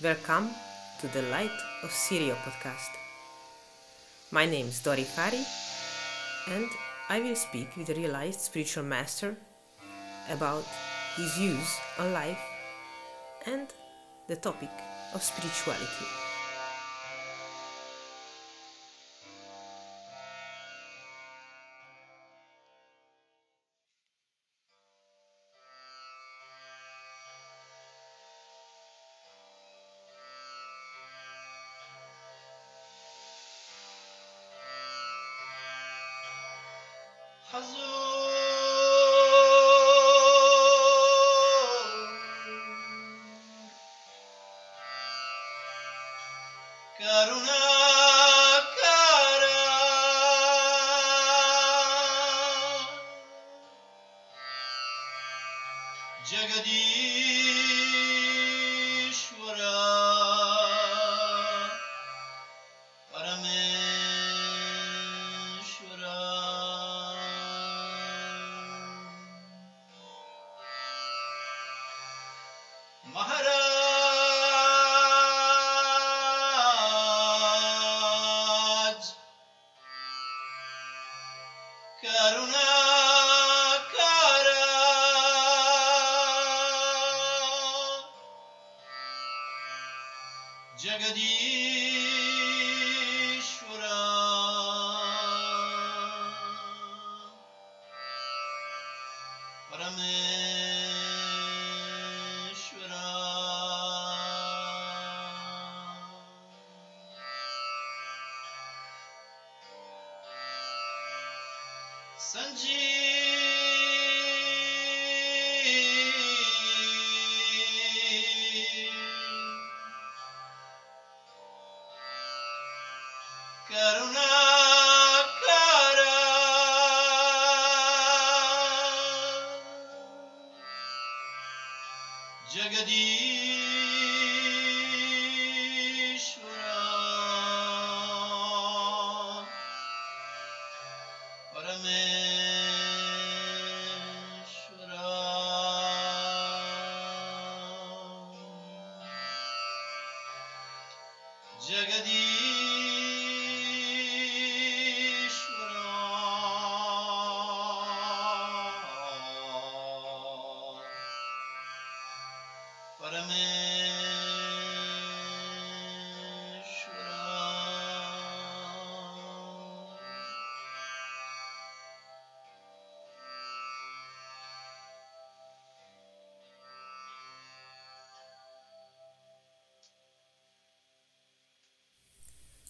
Welcome to the Light of Sirio podcast. My name is Dori Fari and I will speak with a realized spiritual master about his views on life and the topic of spirituality.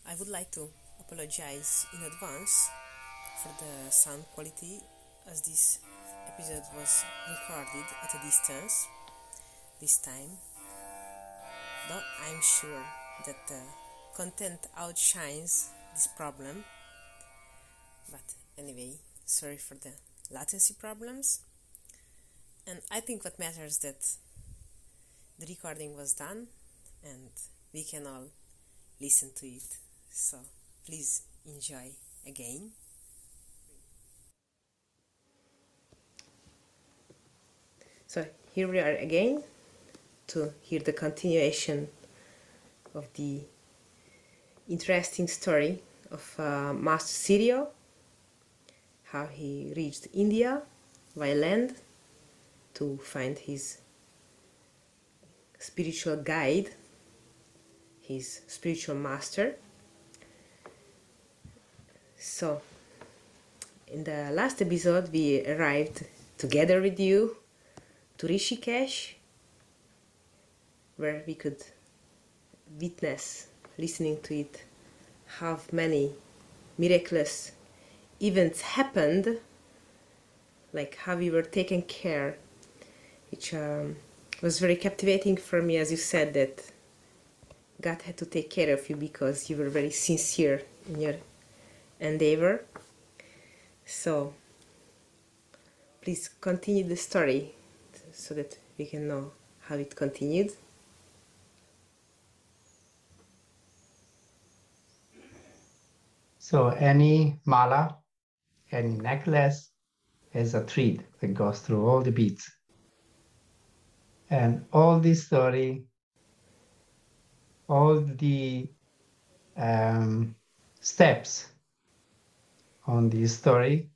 I would like to apologize in advance for the sound quality, as this episode was recorded at a distance this time, but I'm sure that the content outshines this problem. But anyway, sorry for the latency problems, and I think what matters is that the recording was done and we can all listen to it. So please enjoy again. So here we are again to hear the continuation of the interesting story of Master Sirio, how he reached India by land to find his spiritual guide, his spiritual master. So, in the last episode, we arrived together with you to Rishikesh, where we could witness, listening to it, how many miraculous events happened, like how we were taken care, which was very captivating for me, as you said that God had to take care of you because you were very sincere in your endeavor. So please continue the story so that we can know how it continued. So any mala, any necklace has a thread that goes through all the beads. And all this story all the steps on this story,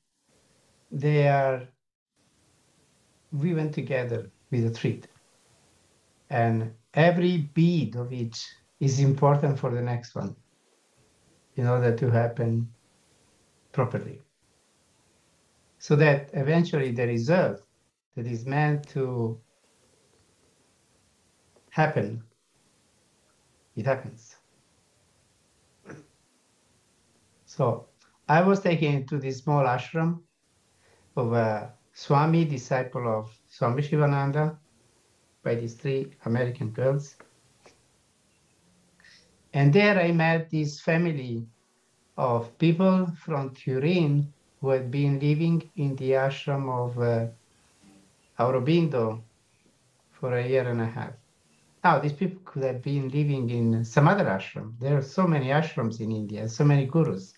we went together with a thread. And every bead of each is important for the next one in order to happen properly. So that eventually the result that is meant to happen, it happens. So I was taken to this small ashram of a Swami, disciple of Swami Shivananda, by these 3 American girls. And there I met this family of people from Turin who had been living in the ashram of Aurobindo for a year and a half. Now, these people could have been living in some other ashram. There are so many ashrams in India, so many gurus.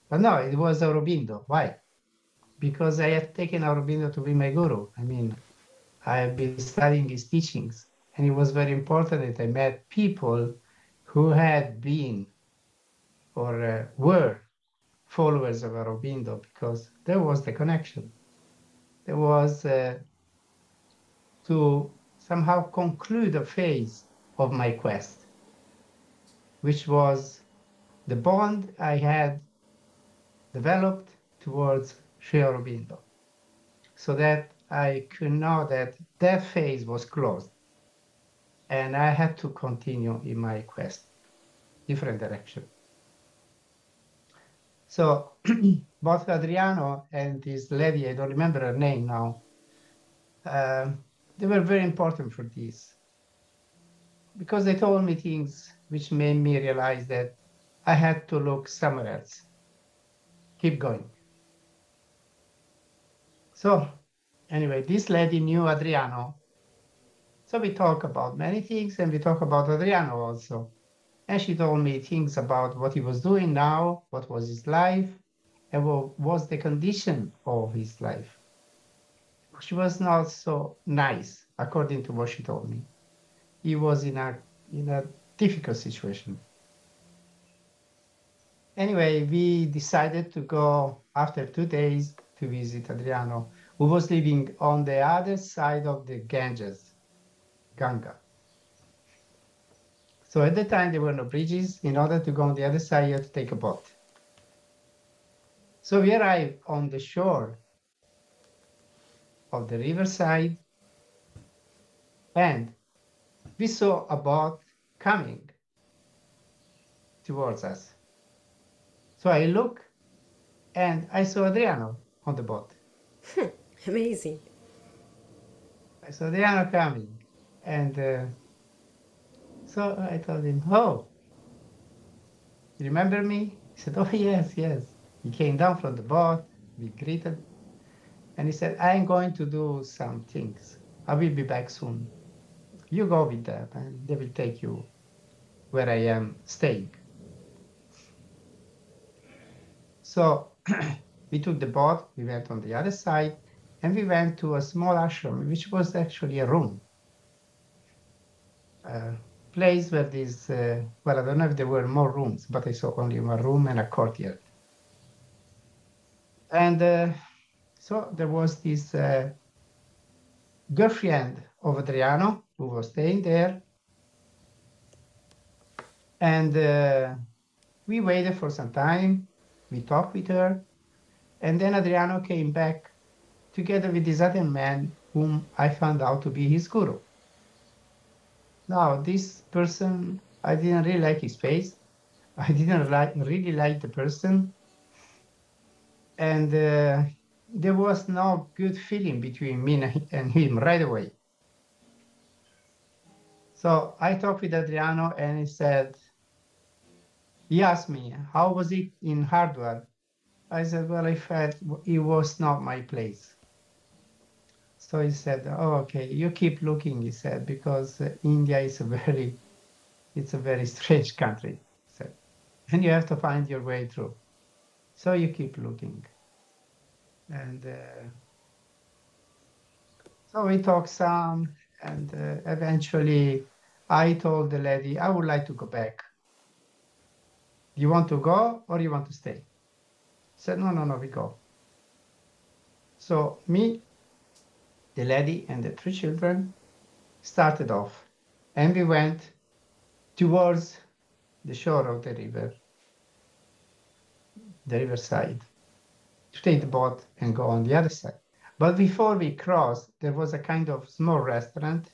But no, it was Aurobindo. Why? Because I had taken Aurobindo to be my guru. I mean, I have been studying his teachings. And it was very important that I met people who had been or were followers of Aurobindo, because there was the connection. There was to somehow conclude a phase of my quest, which was the bond I had developed towards Sri Aurobindo, so that I could know that that phase was closed and I had to continue in my quest, different direction. So both Adriano and this lady, I don't remember her name now, they were very important for this, because they told me things which made me realize that I had to look somewhere else, keep going. So anyway, this lady knew Adriano. So we talk about many things, and we talk about Adriano also. And she told me things about what he was doing now, what was his life, and what was the condition of his life. She was not so nice, according to what she told me. He was in a difficult situation. Anyway, we decided to go after 2 days to visit Adriano, who was living on the other side of the Ganges, Ganga. So at the time, there were no bridges. In order to go on the other side, you had to take a boat. So we arrived on the shore of the riverside, and we saw a boat coming towards us. So I look, and I saw Adriano on the boat. Amazing. I saw Adriano coming, and so I told him, "Oh, you remember me?" He said, "Oh, yes, yes." He came down from the boat, we greeted, and he said, "I'm going to do some things. I will be back soon. You go with them, and they will take you where I am staying." So we took the boat, we went on the other side, and we went to a small ashram, which was actually a room. Place where this, well, I don't know if there were more rooms, but I saw only one room and a courtyard. And so there was this girlfriend of Adriano who was staying there. And we waited for some time. We talked with her. And then Adriano came back together with this other man whom I found out to be his guru. Now, this person, I didn't really like his face. I didn't really like the person. And there was no good feeling between me and him right away. So I talked with Adriano, and he asked me, how was it in Hardware? I said, well, I felt it was not my place. So he said, oh, okay, you keep looking, he said, because India is it's a very strange country, he said, and you have to find your way through. So you keep looking. And so we talked some, and eventually I told the lady, I would like to go back. You want to go or you want to stay? She said, no, we go. So me, the lady, and the 3 children started off. And we went towards the shore of the riverside, to take the boat and go on the other side. But before we crossed, there was a kind of small restaurant.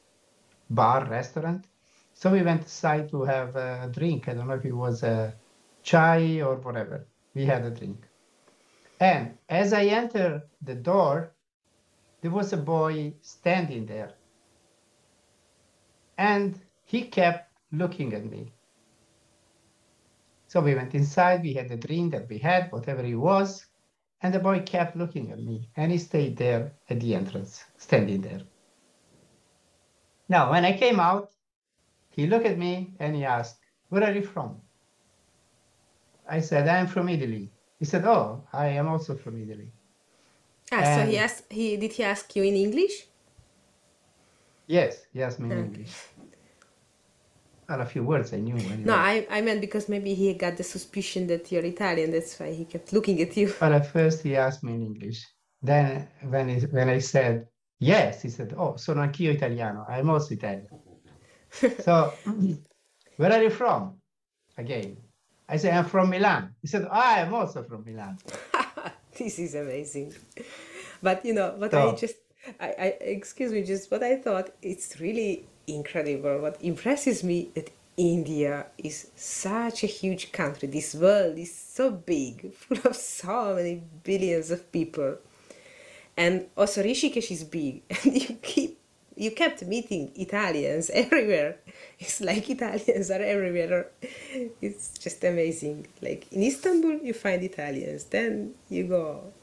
So we went aside to have a drink. I don't know if it was a chai or whatever. We had a drink. And as I entered the door, there was a boy standing there. And he kept looking at me. So we went inside, we had the drink that we had, whatever it was, and the boy kept looking at me, and he stayed there at the entrance, standing there. Now, when I came out, he looked at me and he asked, where are you from? I said, I'm from Italy. He said, oh, I am also from Italy. So did he ask you in English? Yes, he asked me in English. Well, a few words I knew anyway. No, I meant because maybe he got the suspicion that you're Italian, that's why he kept looking at you. Well, at first he asked me in English. Then when I said yes, he said, oh, sono anch'io italiano. I'm also Italian. So, where are you from? Again. I said, I'm from Milan. He said, I'm also from Milan. This is amazing. But what So, excuse me, just what I thought, it's really incredible. What impresses me that India is such a huge country. This world is so big, full of so many billions of people. And also Rishikesh is big, and you kept meeting Italians everywhere. It's like Italians are everywhere. It's just amazing. Like in Istanbul, you find Italians. Then you go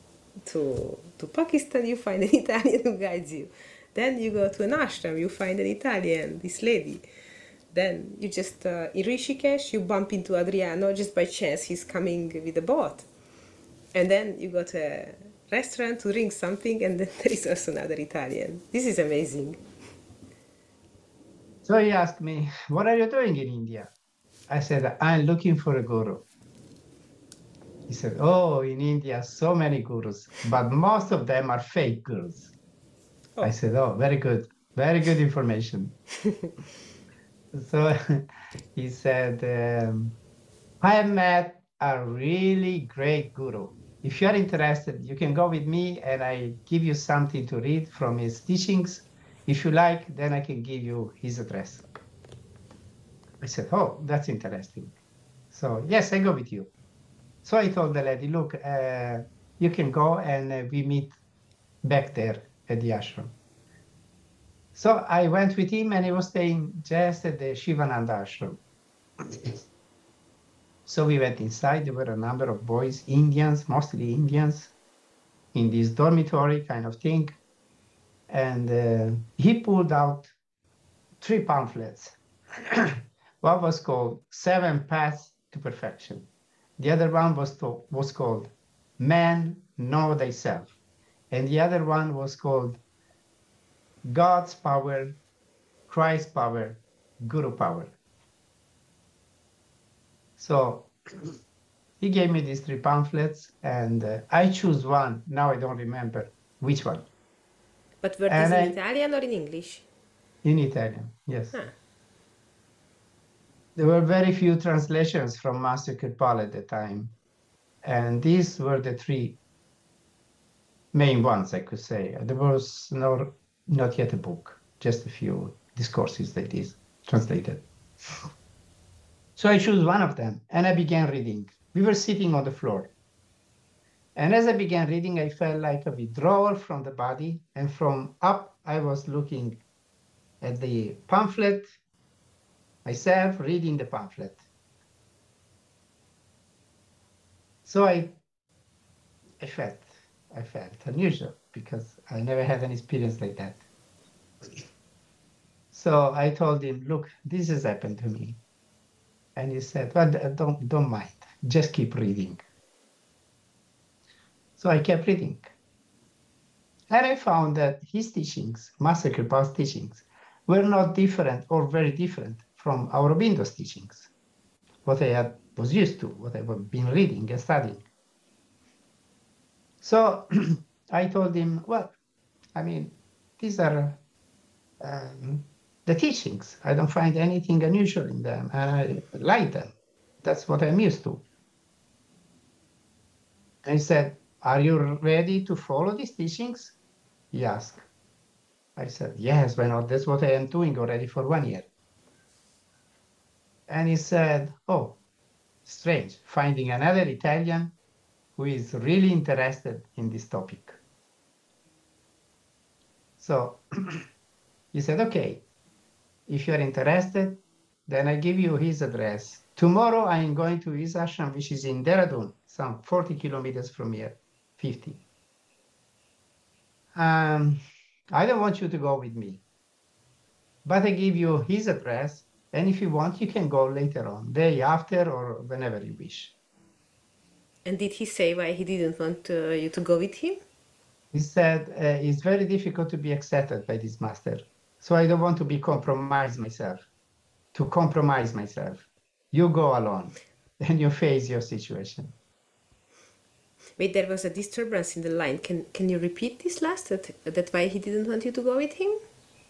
to Pakistan, you find an Italian who guides you. Then you go to an ashram, you find an Italian, this lady. Then you just, in Rishikesh, you bump into Adriano just by chance. He's coming with a boat. And then you go to a restaurant to drink something, and then there is also another Italian. This is amazing. so he asked me, what are you doing in India? I said, I'm looking for a guru. He said, oh, in India, so many gurus, but most of them are fake gurus. I said, oh, very good information. So he said, I have met a really great guru. If you're interested, you can go with me and I give you something to read from his teachings. If you like, then I can give you his address. I said, oh, that's interesting. So yes, I go with you. So I told the lady, look, you can go and we meet back there at the ashram. So I went with him and he was staying just at the Shivananda ashram. So we went inside. There were a number of boys, Indians, mostly Indians, in this dormitory kind of thing. And he pulled out 3 pamphlets. One was called 7 Paths to Perfection. The other one was called Man, Know Thyself. And the other one was called God's Power, Christ's Power, Guru Power. So he gave me these 3 pamphlets, and I choose one. Now I don't remember which one. But were these in Italian or in English? In Italian, yes. Huh. There were very few translations from Master Kirpal at the time. And these were the 3 main ones, I could say. There was not yet a book, just a few discourses like this translated. So I chose one of them and I began reading. We were sitting on the floor. And as I began reading, I felt like a withdrawal from the body. And from up, I was looking at the pamphlet, myself reading the pamphlet. So I felt unusual because I never had an experience like that. So I told him, look, this has happened to me. And he said, well, don't mind, just keep reading. So I kept reading. And I found that his teachings, Master Kirpal's teachings, were not different or very different from Aurobindo's teachings, what I was used to, what I've been reading and studying. So I told him, well, I mean, these are the teachings. I don't find anything unusual in them, and I like them. That's what I'm used to. And he said, are you ready to follow these teachings? He asked. I said, yes, why not? That's what I am doing already for 1 year. And he said, oh, strange, finding another Italian who is really interested in this topic. So he said, okay, if you're interested, then I give you his address. Tomorrow I am going to his ashram, which is in Dehradun, some 40 kilometers from here, 50. I don't want you to go with me, but I give you his address. And if you want, you can go later on, day after, or whenever you wish. And did he say why he didn't want you to go with him? He said, it's very difficult to be accepted by this master. So I don't want to be compromised myself, to compromise myself. You go alone and you face your situation. Wait, there was a disturbance in the line. Can you repeat this last? That why he didn't want you to go with him?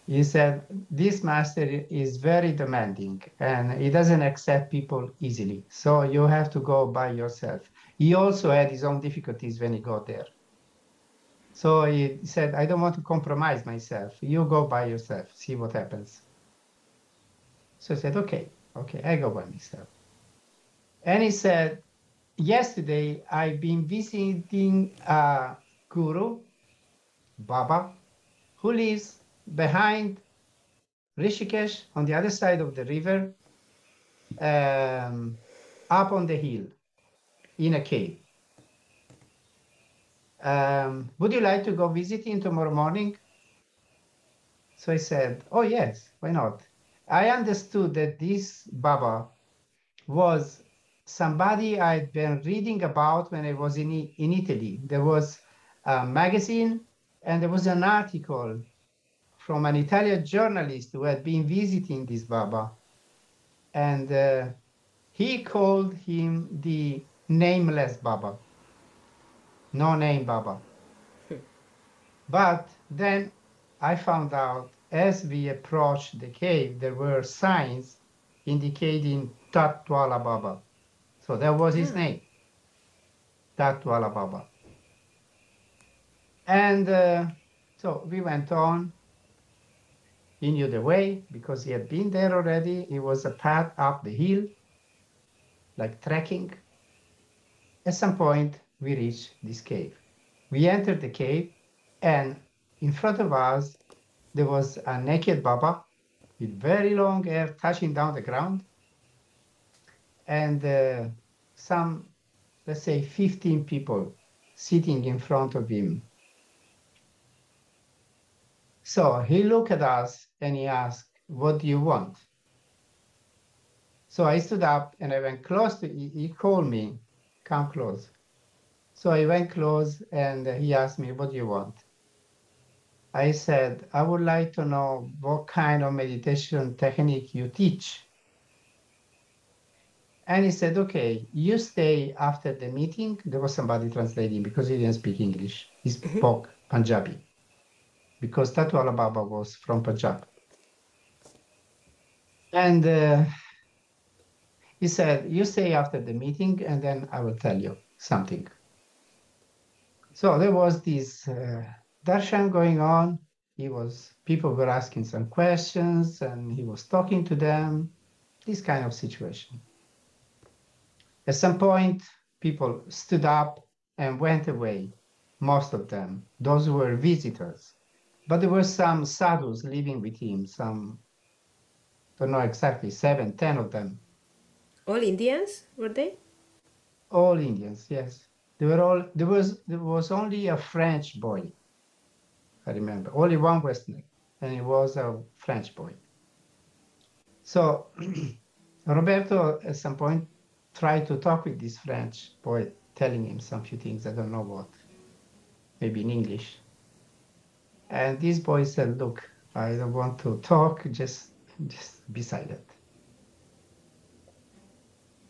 He said, this master is very demanding and he doesn't accept people easily. So you have to go by yourself. He also had his own difficulties when he got there. So he said, I don't want to compromise myself. You go by yourself, see what happens. So I said, okay, I go by myself. And he said, yesterday I've been visiting a guru, Baba, who lives behind Rishikesh on the other side of the river, up on the hill in a cave. Would you like to go visit him tomorrow morning? So I said, oh, yes, why not? I understood that this Baba was somebody I'd been reading about when I was in Italy. There was a magazine and there was an article from an Italian journalist who had been visiting this Baba. And he called him the nameless Baba, no name Baba. But then I found out as we approached the cave, there were signs indicating Tatwala Baba. So that was his name, Tatwala Baba. And so we went on. He knew the way because he had been there already. It was a path up the hill, like trekking. At some point, we reached this cave. We entered the cave, and in front of us, there was a naked Baba with very long hair touching down the ground, and some, let's say, 15 people sitting in front of him. So he looked at us and he asked, what do you want? So I stood up and I went close to, he called me, come close. So I went close and he asked me, what do you want? I said, I would like to know what kind of meditation technique you teach. And he said, okay, you stay after the meeting. There was somebody translating because he didn't speak English. He spoke Punjabi because Tatwala Baba was from Punjab. And he said, you stay after the meeting and then I will tell you something. So there was this darshan going on. People were asking some questions and he was talking to them, this kind of situation. At some point, people stood up and went away, most of them. Those were visitors. But there were some sadhus living with him, some, don't know exactly, 7, 10 of them. All Indians, were they? All Indians, yes. There was only a French boy, I remember. Only one Westerner, and he was a French boy. So Roberto, at some point, tried to talk with this French boy, telling him some few things, I don't know what, maybe in English. And this boy said, look, I don't want to talk, just be silent.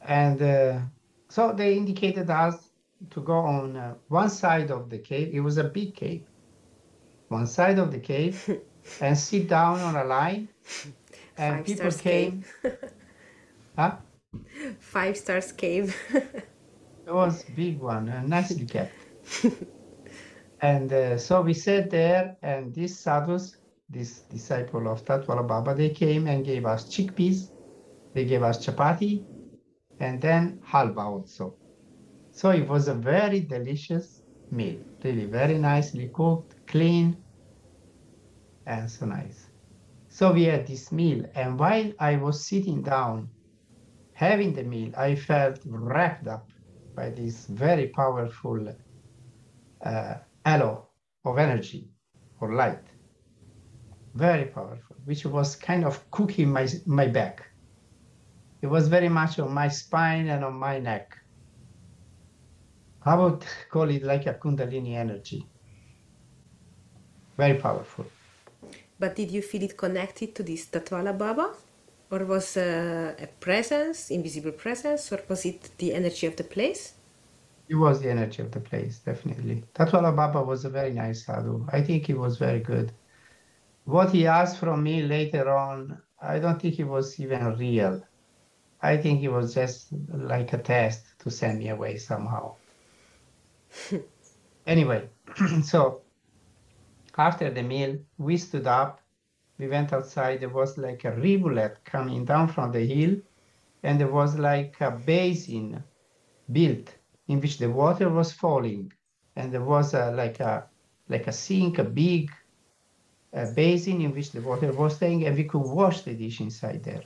And so they indicated us to go on one side of the cave. It was a big cave. One side of the cave and sit down on a line, and Five people stars cave. came. Huh? 5 stars cave. It was big one, nicely kept. And so we sat there, and these sadhus, this disciple of Tatwala Baba, they came and gave us chickpeas, they gave us chapati, and then halva also. So it was a very delicious meal, really very nicely cooked, clean, and so nice. So we had this meal, and while I was sitting down having the meal, I felt wrapped up by this very powerful halo of energy or light, very powerful, which was kind of cooking my back. It was very much on my spine and on my neck. I would call it like a Kundalini energy, very powerful. But did you feel it connected to this Tatwala Baba? Or was a presence, invisible presence, or was it the energy of the place? It was the energy of the place, definitely. Tatwala Baba was a very nice sadhu. I think he was very good. What he asked from me later on, I don't think it was even real. I think it was just like a test to send me away somehow. Anyway, so after the meal, we stood up, we went outside. There was like a rivulet coming down from the hill, and there was like a basin built in which the water was falling, and there was like a sink, a big basin in which the water was staying, and we could wash the dish inside there.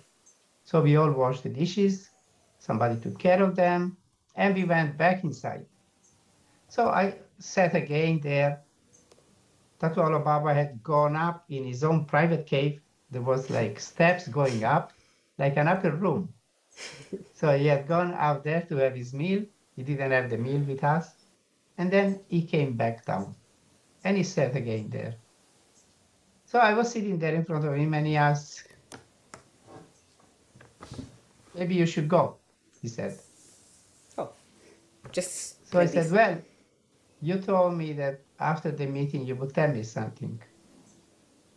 So we all washed the dishes, somebody took care of them, and we went back inside. So I sat again there. Tatuala Baba had gone up in his own private cave. There was like steps going up, like an upper room. So he had gone out there to have his meal. He didn't have the meal with us. And then he came back down and he sat again there. So I was sitting there in front of him and he asked, maybe you should go, he said. Oh, just So I like said, this. well, you told me that after the meeting you would tell me something.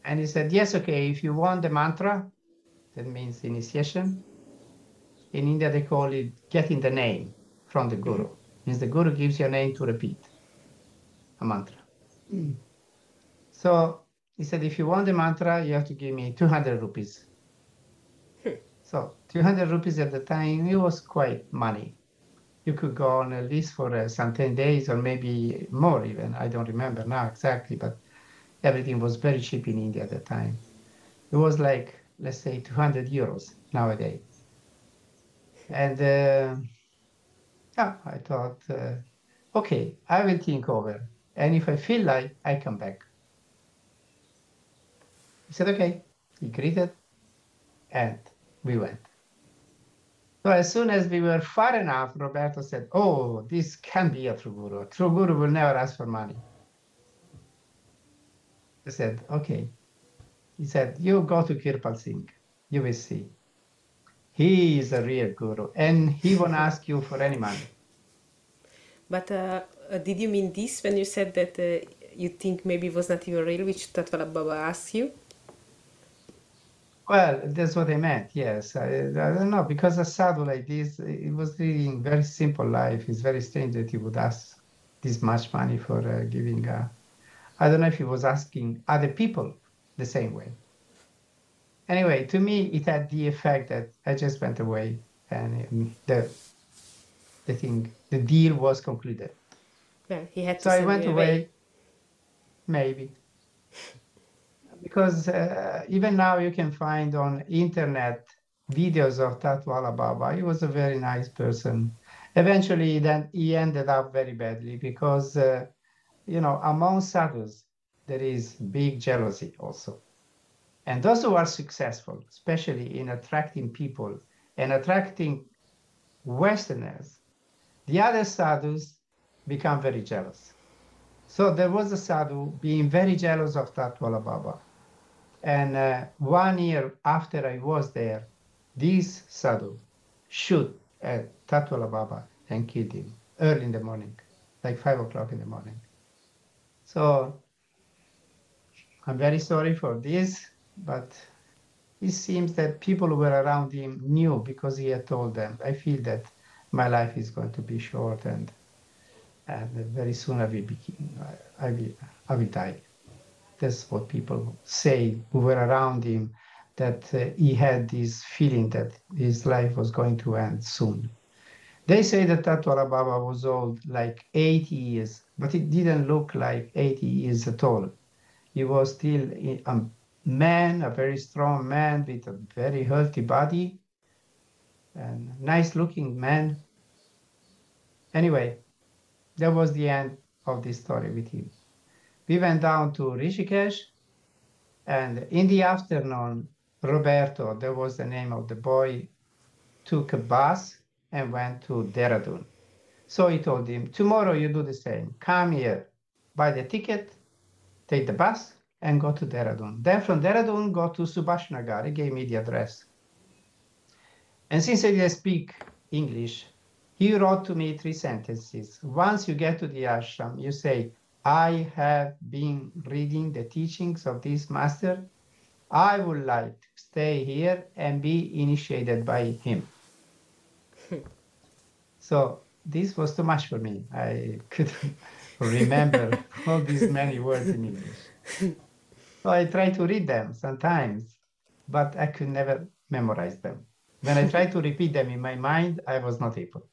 And he said, yes, okay, if you want the mantra, that means initiation. In India, they call it getting the name from the guru. Means the guru gives you a name to repeat a mantra. So he said, if you want the mantra, you have to give me 200 rupees. So 200 rupees at the time, it was quite money. You could go on a list for some 10 days or maybe more even. I don't remember now exactly, but everything was very cheap in India at the time. It was like, let's say, 200 euros nowadays. And yeah, I thought, okay, I will think over. And if I feel like, I come back. He said, okay. He greeted, and we went. So as soon as we were far enough, Roberto said, oh, this can be a true guru. A true guru will never ask for money. I said, okay. He said, you go to Kirpal Singh. You will see. He is a real guru, and he won't ask you for any money. But did you mean this when you said that you think maybe it was not even real, which Tatwala Baba asked you? Well, that's what I meant. Yes, I don't know, because a sadhu like this, it was leading very simple life. It's very strange that he would ask this much money for giving. I don't know if he was asking other people the same way. Anyway, to me, it had the effect that I just went away, and the deal was concluded. Well, he had So to I send went you away. away, maybe. Because even now you can find on internet videos of Tatwala Baba. He was a very nice person. Eventually, then he ended up very badly because, among sadhus, there is big jealousy also. And those who are successful, especially in attracting people and attracting Westerners, the other sadhus become very jealous. So there was a sadhu being very jealous of Tatwala Baba. And 1 year after I was there, this sadhu shoot at Tatwala Baba and killed him early in the morning, like 5 o'clock in the morning. So I'm very sorry for this, but it seems that people who were around him knew because he had told them. I feel that my life is going to be short, and very soon I will die. That's what people say who were around him, that he had this feeling that his life was going to end soon. They say that Tatwala Baba was old, like 80 years, but it didn't look like 80 years at all. He was still a man, a very strong man with a very healthy body and nice looking man. Anyway, that was the end of this story with him. We went down to Rishikesh, and in the afternoon, Roberto, that was the name of the boy, took a bus and went to Dehradun. So he told him, tomorrow you do the same. Come here, buy the ticket, take the bus, and go to Dehradun. Then from Dehradun, go to Subhash Nagar. He gave me the address. And since I didn't speak English, he wrote to me 3 sentences. Once you get to the ashram, you say, I have been reading the teachings of this master. I would like to stay here and be initiated by him. So this was too much for me. I couldn't remember all these many words in English. So I try to read them sometimes, but I could never memorize them. When I tried to repeat them in my mind, I was not able.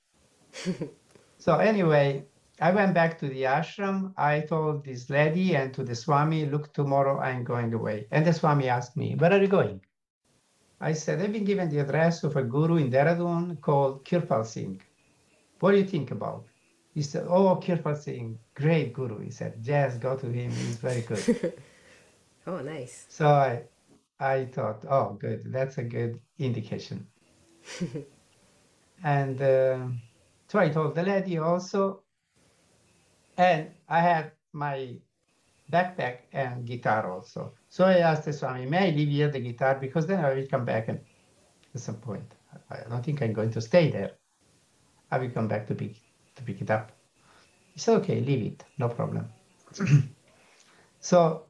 So anyway, I went back to the ashram. I told this lady and to the Swami, look, tomorrow I'm going away. And the Swami asked me, where are you going? I said, I've been given the address of a guru in Dehradun called Kirpal Singh. What do you think about? He said, oh, Kirpal Singh, great guru. He said, yes, go to him. He's very good. Oh, nice. So I thought, oh, good. That's a good indication. And so I told the lady also, and I had my backpack and guitar also. So I asked the Swami, may I leave here the guitar? Because then I will come back at some point. I don't think I'm going to stay there. I will come back to pick it up. He said, okay, leave it, no problem. So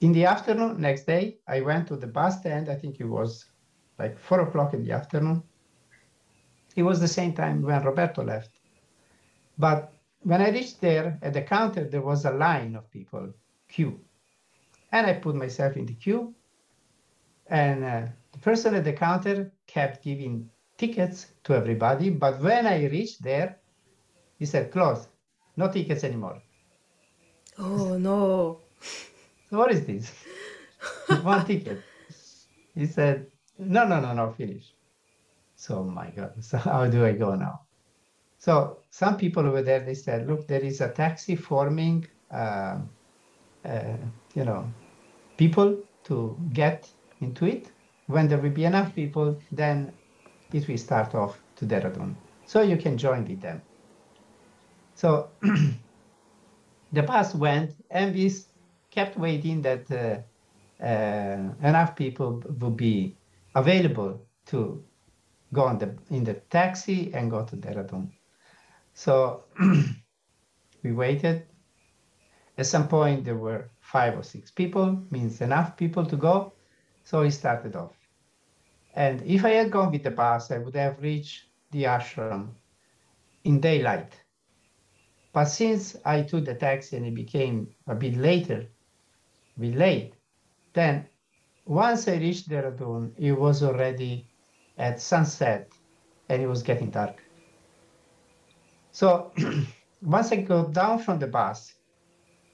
in the afternoon, next day, I went to the bus stand. I think it was like 4 o'clock in the afternoon. It was the same time when Roberto left. But when I reached there at the counter, there was a line of people, queue. And I put myself in the queue. And the person at the counter kept giving tickets to everybody. But when I reached there, he said, close, no tickets anymore. Oh, no. So what is this? One ticket. He said, no, finish. So, my God, so how do I go now? So some people over there, they said, look, there is a taxi forming, people to get into it. When there will be enough people, then it will start off to Dehradun. So you can join with them. So the bus went, and we kept waiting that enough people would be available to go in the taxi and go to Dehradun. So we waited. At some point, there were 5 or 6 people, means enough people to go. So we started off. And if I had gone with the bus, I would have reached the ashram in daylight. But since I took the taxi and it became a bit late, then once I reached Dehradun, it was already at sunset and it was getting dark. So once I got down from the bus,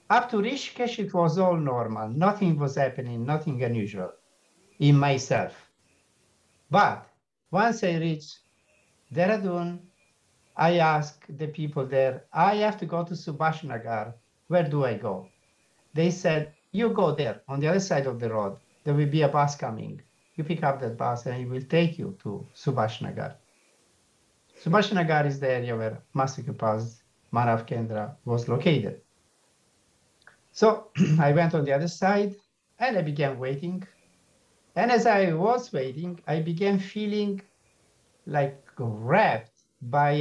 up to Rishikesh, it was all normal. Nothing was happening, nothing unusual in myself. But once I reached Dehradun, I asked the people there, I have to go to Subhash Nagar. Where do I go? They said, you go there on the other side of the road. There will be a bus coming. You pick up that bus and it will take you to Subhash Nagar. Subhash Nagar is the area where Master Kirpal's Manav Kendra was located. So I went on the other side And I began waiting. And as I was waiting, I began feeling like wrapped by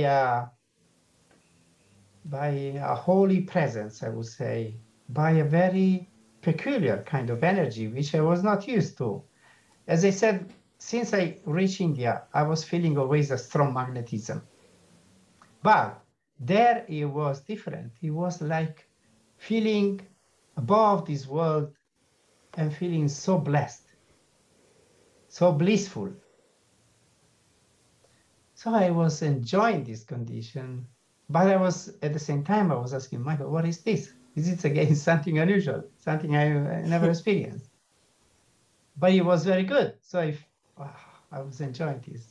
a holy presence, I would say, by a very peculiar kind of energy, which I was not used to. As I said, since I reached India, I was feeling always a strong magnetism. But there it was different. It was like feeling above this world and feeling so blessed, so blissful. So I was enjoying this condition, but I was at the same time, I was asking, Michael, what is this? Is it again something unusual, something I never experienced? But it was very good. So I was enjoying this.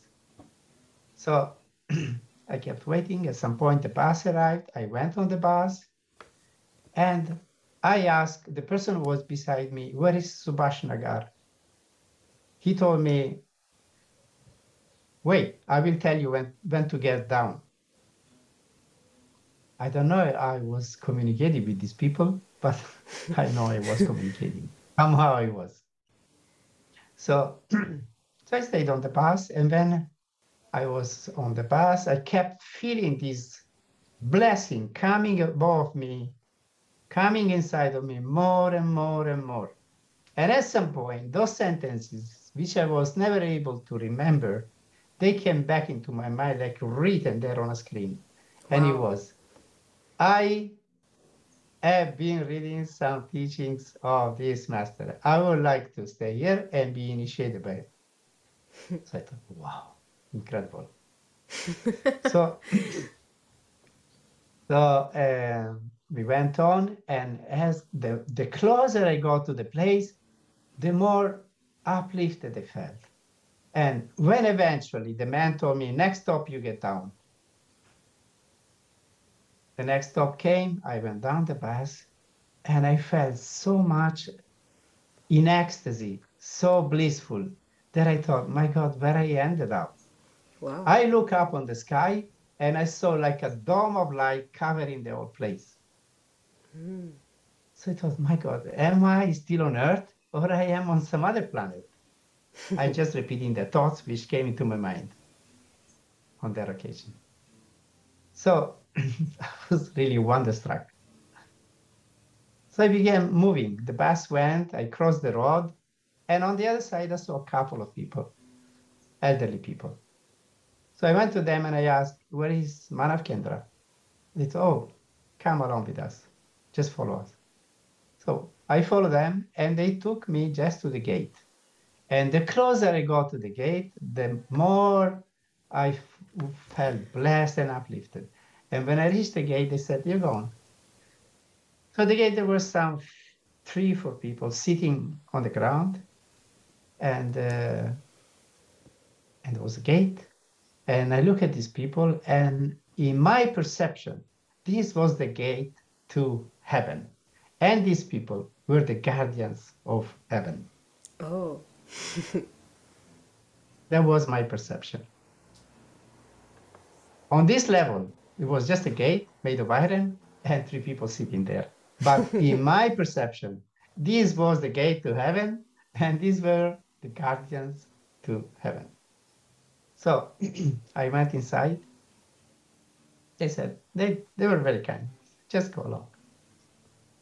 So I kept waiting. At some point, the bus arrived. I went on the bus and I asked the person who was beside me, where is Subhash Nagar? He told me, wait, I will tell you when to get down. I don't know, I was communicating with these people, but I know I was communicating. Somehow I was. So, so I stayed on the bus, and when I was on the bus, I kept feeling this blessing coming above me, coming inside of me more and more and more. And at some point, those sentences, which I was never able to remember, they came back into my mind like written there on a screen. And it Wow. was, I have been reading some teachings of this master. I would like to stay here and be initiated by it. So I thought, wow, incredible. So, we went on, and as the closer I got to the place, the more uplifted I felt. And when eventually the man told me, next stop, you get down. The next stop came, I went down the bus, and I felt so much in ecstasy, so blissful, that I thought, my God, where I ended up. Wow. I look up on the sky and I saw like a dome of light covering the whole place. So I thought, my God, am I still on Earth or I am on some other planet? I just repeating the thoughts which came into my mind on that occasion. So I was really wonderstruck. So I began moving. The bus went, I crossed the road, and on the other side, I saw a couple of people, elderly people. So I went to them and I asked, where is Manav Kendra? They said, oh, come along with us. Just follow us. So I followed them and they took me just to the gate. And the closer I got to the gate, the more I felt blessed and uplifted. And when I reached the gate, they said, you're gone. So at the gate, there were some 3, 4 people sitting on the ground. And there was a gate. And I look at these people, and in my perception, this was the gate to heaven. And these people were the guardians of heaven. Oh. That was my perception. On this level, it was just a gate made of iron and 3 people sitting there. But in my perception, this was the gate to heaven, and these were the guardians to heaven. So I went inside. They said, they were very kind. Just go along.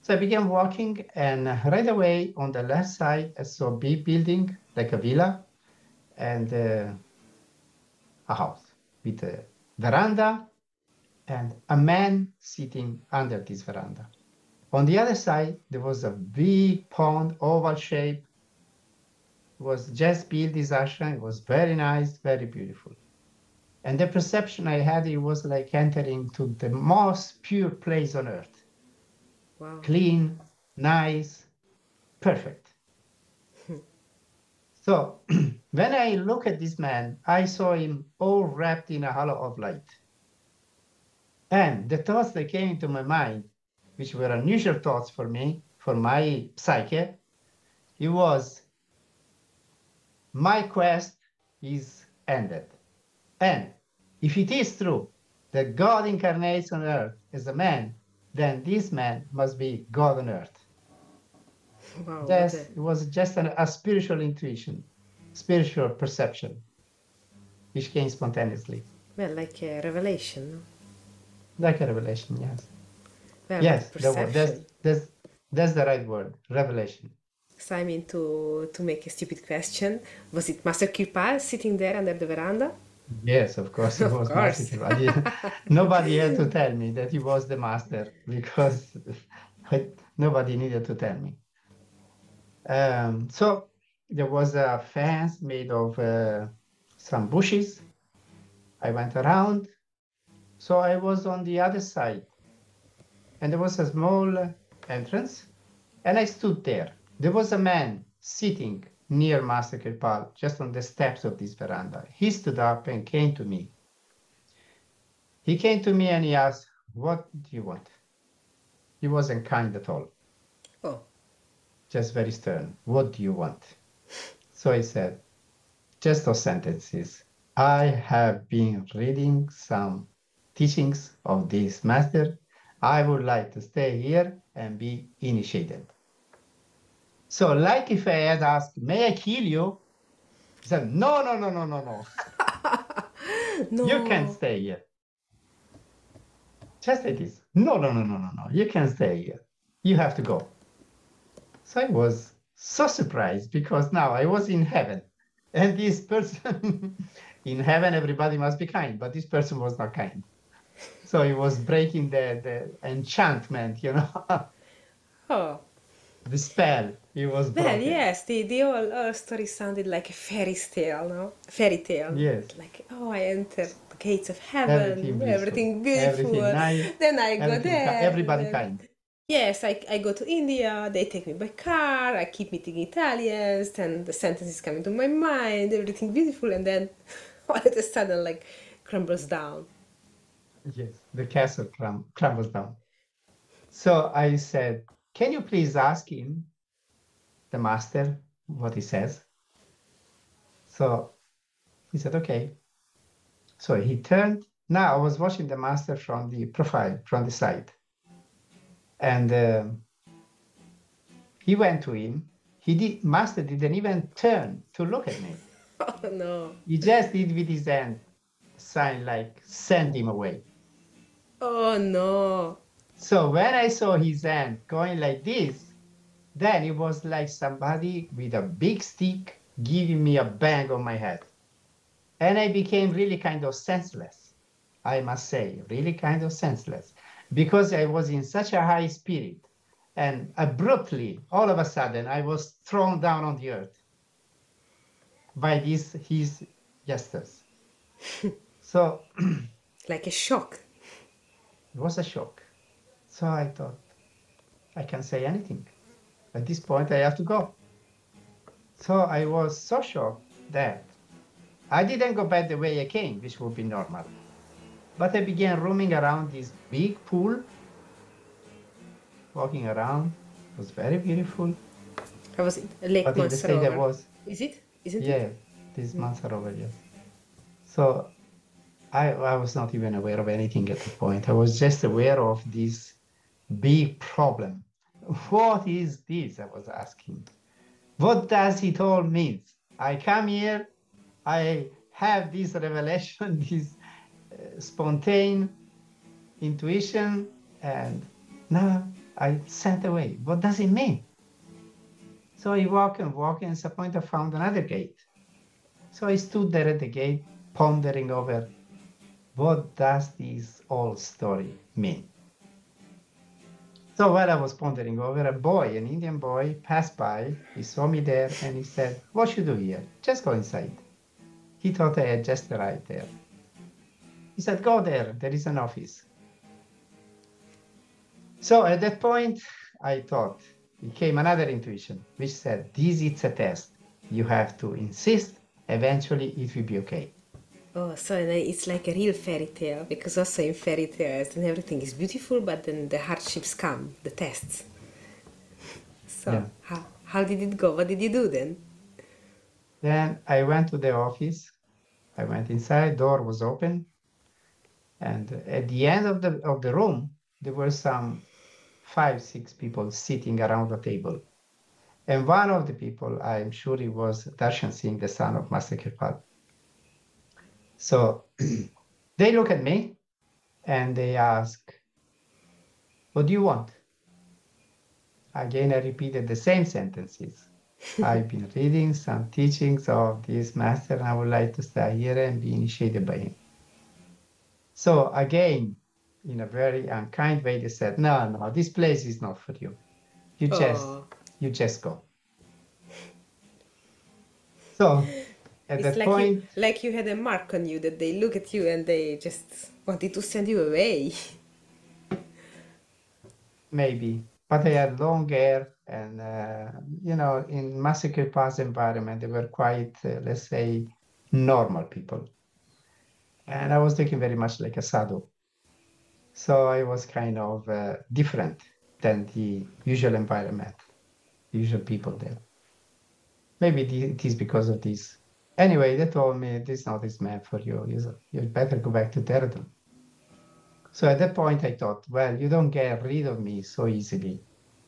So I began walking, and right away on the left side, I saw a big building, like a villa, and a house with a veranda and a man sitting under this veranda. On the other side, there was a big pond, oval shape. It was just built this ashram. It was very nice, very beautiful. And the perception I had, it was like entering to the most pure place on earth. Wow. Clean, nice, perfect. So when I look at this man, I saw him all wrapped in a halo of light. And the thoughts that came into my mind, which were unusual thoughts for me, for my psyche, it was, my quest is ended. And if it is true that God incarnates on earth as a man, then this man must be God on earth. Wow, It was just a spiritual intuition, spiritual perception, which came spontaneously. well, like a revelation, no? Like a revelation, yes. Well, but the Yes, the word. perception. That's the right word, revelation. So I mean, to make a stupid question, was it Master Kirpal sitting there under the veranda? Yes, of course, it Of was Master course. Kirpal. Nobody had to tell me that he was the master because nobody needed to tell me. So there was a fence made of some bushes. I went around. So I was on the other side, and there was a small entrance, and I stood there. There was a man sitting near Master Kirpal, just on the steps of this veranda. He stood up and came to me. He came to me and he asked, "What do you want?" He wasn't kind at all, Oh, just very stern. "What do you want?" So I said, just those sentences. "I have been reading some teachings of this master. I would like to stay here and be initiated." So, like if I had asked, "May I kill you?" He said, "No, no, no, no, no, no. You can't no. stay here." Just like this. "No, no, no, no, no, no. You can't stay here. You have to go." So I was so surprised because now I was in heaven. And this person, in heaven, everybody must be kind, but this person was not kind. So he was breaking the enchantment, Oh, the spell. He was well, broken. yes, the whole story sounded like a fairy tale, no? Fairy tale. Yes, Like, oh, I entered the gates of everything heaven, blissful, everything everything beautiful. nice, Then I go everything, there, and everybody then, kind. yes, I go to India, they take me by car, I keep meeting Italians, then the sentences come into my mind, everything beautiful, and then all of a sudden, like, crumbles down. Yes, the castle crumbles down. So I said, "Can you please ask him, the master, what he says?" So he said, "Okay." So he turned. Now I was watching the master from the profile, from the side. And he went to him. Master didn't even turn to look at me. Oh no. He just did with his hand sign like send him away. Oh no. So when I saw his hand going like this, then it was like somebody with a big stick giving me a bang on my head. And I became really kind of senseless, I must say, really kind of senseless, because I was in such a high spirit. And abruptly, all of a sudden, I was thrown down on the earth by his gestures. So Like a shock. it was a shock. So I thought, I can't say anything. At this point, I have to go. So I was so shocked that I didn't go back the way I came, which would be normal. But I began roaming around this big pool, walking around. It was very beautiful. How was it? Lake But in the state I Mansarovar. was, Is it? Isn't it? yeah, these months are over, yes. So I was not even aware of anything at the point. I was just aware of this big problem. What is this? I was asking. What does it all mean? I come here, I have this revelation, this spontaneous intuition, and now I sent away. What does it mean? So I walk and walk, and at some point I found another gate. So I stood there at the gate, pondering over what does this whole story mean? So while I was pondering over, a boy, an Indian boy, passed by. He saw me there and he said, "What you do here? Just go inside." He thought I had just arrived there. He said, "Go there. There is an office." So at that point, I thought, it came another intuition, which said, "This is a test. You have to insist. Eventually, it will be okay." Oh, so then it's like a real fairy tale because also in fairy tales, then everything is beautiful, but then the hardships come, the tests. So Yeah. how did it go? What did you do then? Then I went to the office. I went inside, door was open. And at the end of the room, there were some 5, 6 people sitting around a table. And one of the people, I'm sure it was Darshan Singh, the son of Master Kirpal. So they look at me and they ask, what do you want? Again, I repeated the same sentences. I've been reading some teachings of this master, and I would like to stay here and be initiated by him. So again, in a very unkind way, they said, no, this place is not for you. You just go. So at It's that point, like you had a mark on you, that they look at you and they just wanted to send you away. maybe, but I had long hair, and in Master Kirpal's environment, they were quite, let's say, normal people. And I was looking very much like a sadhu. So I was kind of different than the usual environment, usual people there. Maybe it is because of this. Anyway, they told me this not is meant for you. You better go back to Dehradun. So at that point, I thought, well, you don't get rid of me so easily.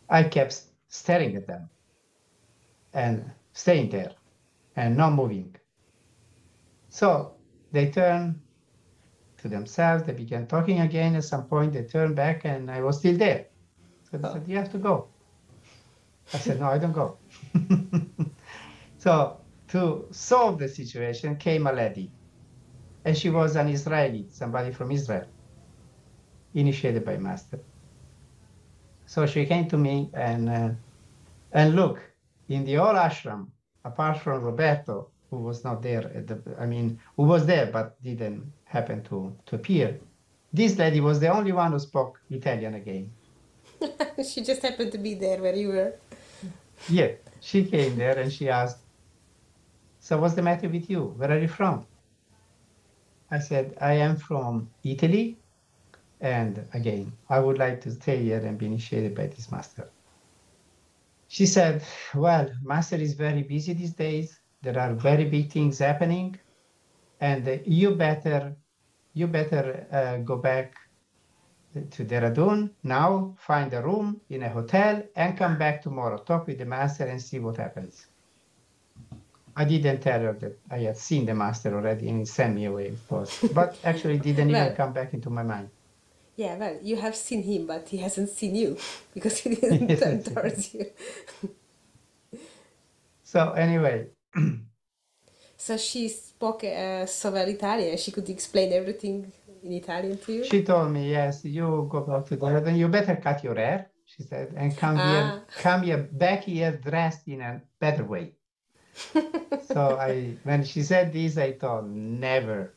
I kept staring at them and staying there and not moving. So they turned to themselves. They began talking again. At some point, they turned back and I was still there. So they said, you have to go. I said, no, I don't go. So to solve the situation came a lady, and she was an Israeli, somebody from Israel, initiated by Master. So she came to me and look, in the whole ashram, apart from Roberto, who was not there who was there but didn't happen to appear, this lady was the only one who spoke Italian again. She just happened to be there where you were. Yeah, she came there and she asked, so what's the matter with you? Where are you from? I said, I am from Italy. And again, I would like to stay here and be initiated by this master. She said, well, master is very busy these days. There are very big things happening. And you better go back to Dehradun now, find a room in a hotel and come back tomorrow. Talk with the master and see what happens. I didn't tell her that I had seen the master already and he sent me away, of course. But actually didn't even come back into my mind. Yeah, well, you have seen him, but he hasn't seen you because he didn't turn towards you. So anyway. So she spoke so well Italian. She could explain everything in Italian to you. She told me, yes, you go back to there, then you better cut your hair, she said, and come here, back here dressed in a better way. So when she said this, I thought, never.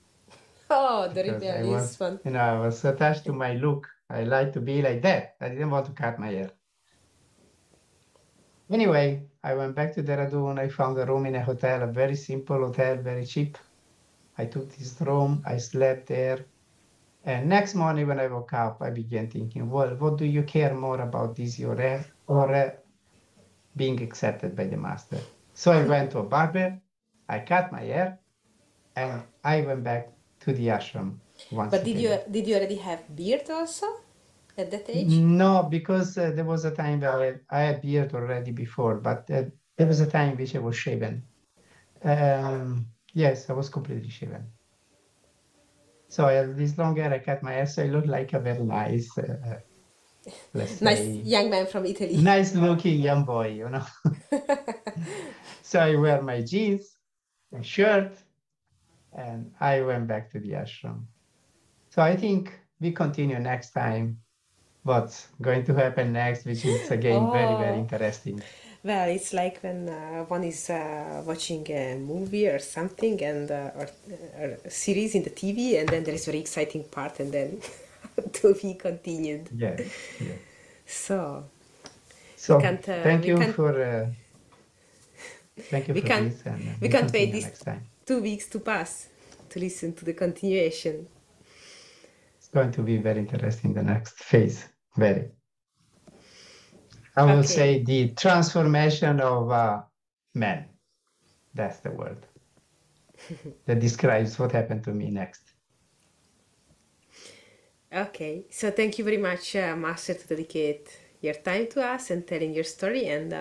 Oh, the rebellious one. I was attached to my look. I like to be like that. I didn't want to cut my hair. Anyway, I went back to Dehradun. I found a room in a hotel, a very simple hotel, very cheap. I took this room. I slept there. And next morning when I woke up, I began thinking, well, what do you care more about this, your hair or being accepted by the master? So I went to a barber, I cut my hair, and I went back to the ashram once But again. did you already have beard also at that age? No, because there was a time where I had beard already before, but there was a time in which I was shaven. Yes, I was completely shaven. So I had this long hair, I cut my hair, so I looked like a very nice, let's Nice say, young man from Italy. nice looking young boy, So I wear my jeans, my shirt, and I went back to the ashram. So I think we continue next time what's going to happen next, which is again very, very interesting. Well, it's like when one is watching a movie or something, and or a series in the TV, and then there is a very exciting part, and then to be continued. Yes, yes. So Thank you for this, and we we can't wait continue these next time. 2 weeks to pass to listen to the continuation. It's going to be very interesting, the next phase. Very. I will say the transformation of man. That's the word that describes what happened to me next. Okay, so thank you very much, Master, to dedicate your time to us and telling your story. And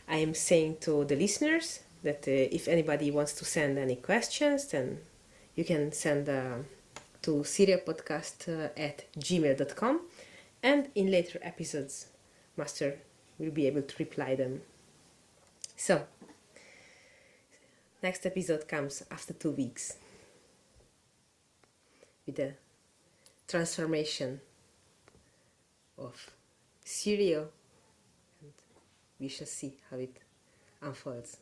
I am saying to the listeners that if anybody wants to send any questions, then you can send to siriopodcast@gmail.com, and in later episodes, Master will be able to reply them. So, next episode comes after 2 weeks with the transformation of Sirio, and we shall see how it unfolds.